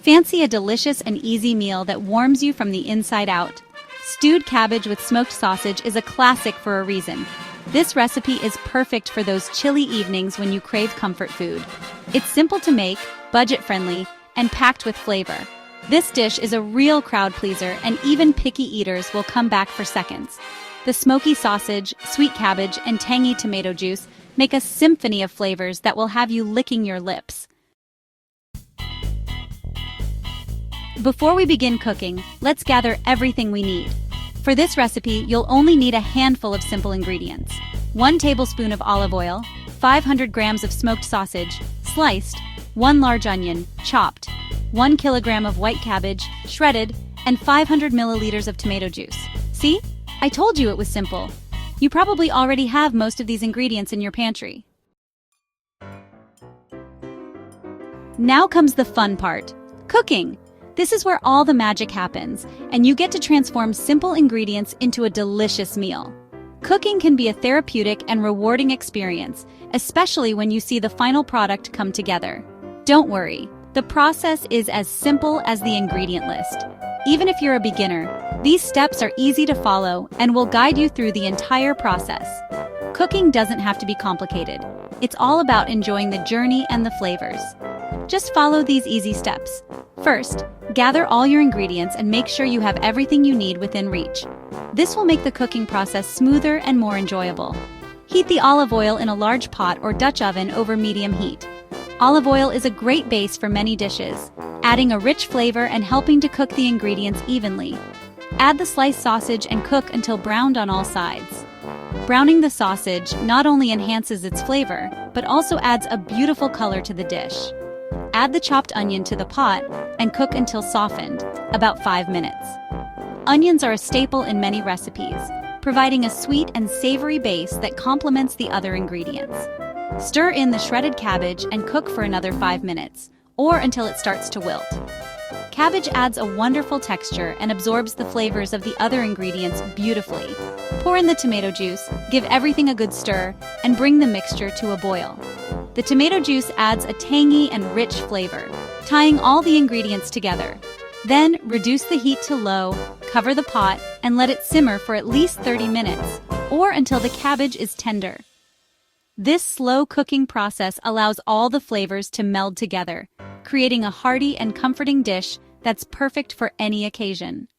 Fancy a delicious and easy meal that warms you from the inside out. Stewed cabbage with smoked sausage is a classic for a reason. This recipe is perfect for those chilly evenings when you crave comfort food. It's simple to make, budget-friendly, and packed with flavor. This dish is a real crowd pleaser, and even picky eaters will come back for seconds. The smoky sausage, sweet cabbage, and tangy tomato juice make a symphony of flavors that will have you licking your lips. Before we begin cooking, let's gather everything we need. For this recipe, you'll only need a handful of simple ingredients. 1 tablespoon of olive oil, 500 grams of smoked sausage, sliced, 1 large onion, chopped, 1 kilogram of white cabbage, shredded, and 500 milliliters of tomato juice. See? I told you it was simple. You probably already have most of these ingredients in your pantry. Now comes the fun part, cooking. This is where all the magic happens, and you get to transform simple ingredients into a delicious meal. Cooking can be a therapeutic and rewarding experience, especially when you see the final product come together. Don't worry, the process is as simple as the ingredient list. Even if you're a beginner, these steps are easy to follow and will guide you through the entire process. Cooking doesn't have to be complicated. It's all about enjoying the journey and the flavors. Just follow these easy steps. First, gather all your ingredients and make sure you have everything you need within reach. This will make the cooking process smoother and more enjoyable. Heat the olive oil in a large pot or Dutch oven over medium heat. Olive oil is a great base for many dishes, adding a rich flavor and helping to cook the ingredients evenly. Add the sliced sausage and cook until browned on all sides. Browning the sausage not only enhances its flavor, but also adds a beautiful color to the dish. Add the chopped onion to the pot and cook until softened, about 5 minutes. Onions are a staple in many recipes, providing a sweet and savory base that complements the other ingredients. Stir in the shredded cabbage and cook for another 5 minutes, or until it starts to wilt. Cabbage adds a wonderful texture and absorbs the flavors of the other ingredients beautifully. Pour in the tomato juice, give everything a good stir, and bring the mixture to a boil. The tomato juice adds a tangy and rich flavor, tying all the ingredients together. Then, reduce the heat to low, cover the pot, and let it simmer for at least 30 minutes, or until the cabbage is tender. This slow cooking process allows all the flavors to meld together, creating a hearty and comforting dish that's perfect for any occasion.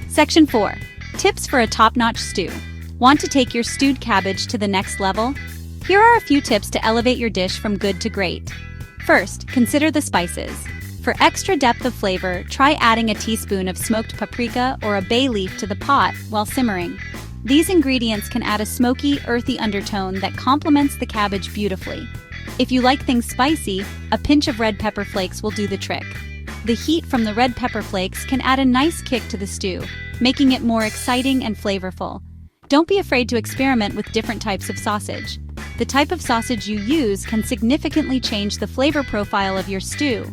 Section 4. Tips for a top-notch stew. Want to take your stewed cabbage to the next level? Here are a few tips to elevate your dish from good to great. First, consider the spices. For extra depth of flavor, try adding a teaspoon of smoked paprika or a bay leaf to the pot while simmering. These ingredients can add a smoky, earthy undertone that complements the cabbage beautifully. If you like things spicy, a pinch of red pepper flakes will do the trick. The heat from the red pepper flakes can add a nice kick to the stew, making it more exciting and flavorful. Don't be afraid to experiment with different types of sausage. The type of sausage you use can significantly change the flavor profile of your stew.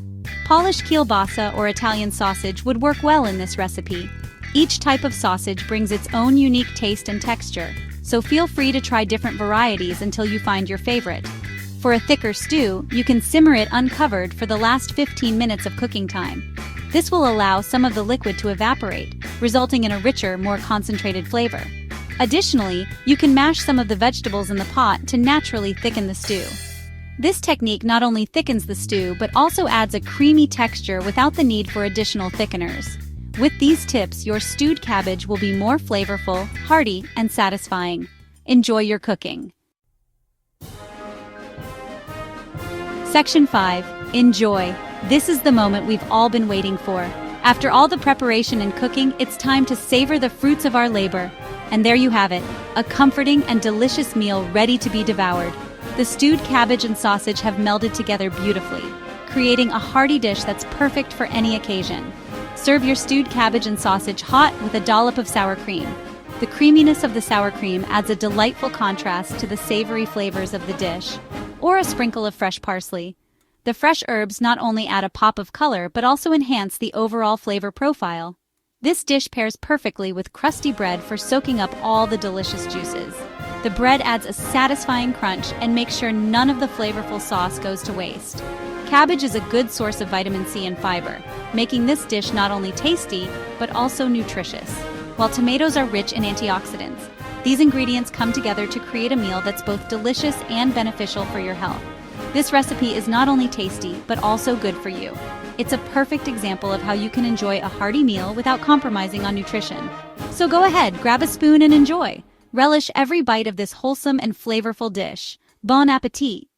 Polished kielbasa or Italian sausage would work well in this recipe. Each type of sausage brings its own unique taste and texture, so feel free to try different varieties until you find your favorite. For a thicker stew, you can simmer it uncovered for the last 15 minutes of cooking time. This will allow some of the liquid to evaporate, resulting in a richer, more concentrated flavor. Additionally, you can mash some of the vegetables in the pot to naturally thicken the stew. This technique not only thickens the stew, but also adds a creamy texture without the need for additional thickeners. With these tips, your stewed cabbage will be more flavorful, hearty, and satisfying. Enjoy your cooking. Section 5. Enjoy. This is the moment we've all been waiting for. After all the preparation and cooking, it's time to savor the fruits of our labor. And there you have it, a comforting and delicious meal ready to be devoured. The stewed cabbage and sausage have melded together beautifully, creating a hearty dish that's perfect for any occasion. Serve your stewed cabbage and sausage hot with a dollop of sour cream. The creaminess of the sour cream adds a delightful contrast to the savory flavors of the dish, or a sprinkle of fresh parsley. The fresh herbs not only add a pop of color but also enhance the overall flavor profile. This dish pairs perfectly with crusty bread for soaking up all the delicious juices. The bread adds a satisfying crunch and makes sure none of the flavorful sauce goes to waste. Cabbage is a good source of vitamin C and fiber, making this dish not only tasty, but also nutritious. While tomatoes are rich in antioxidants, these ingredients come together to create a meal that's both delicious and beneficial for your health. This recipe is not only tasty, but also good for you. It's a perfect example of how you can enjoy a hearty meal without compromising on nutrition. So go ahead, grab a spoon and enjoy. Relish every bite of this wholesome and flavorful dish. Bon appétit!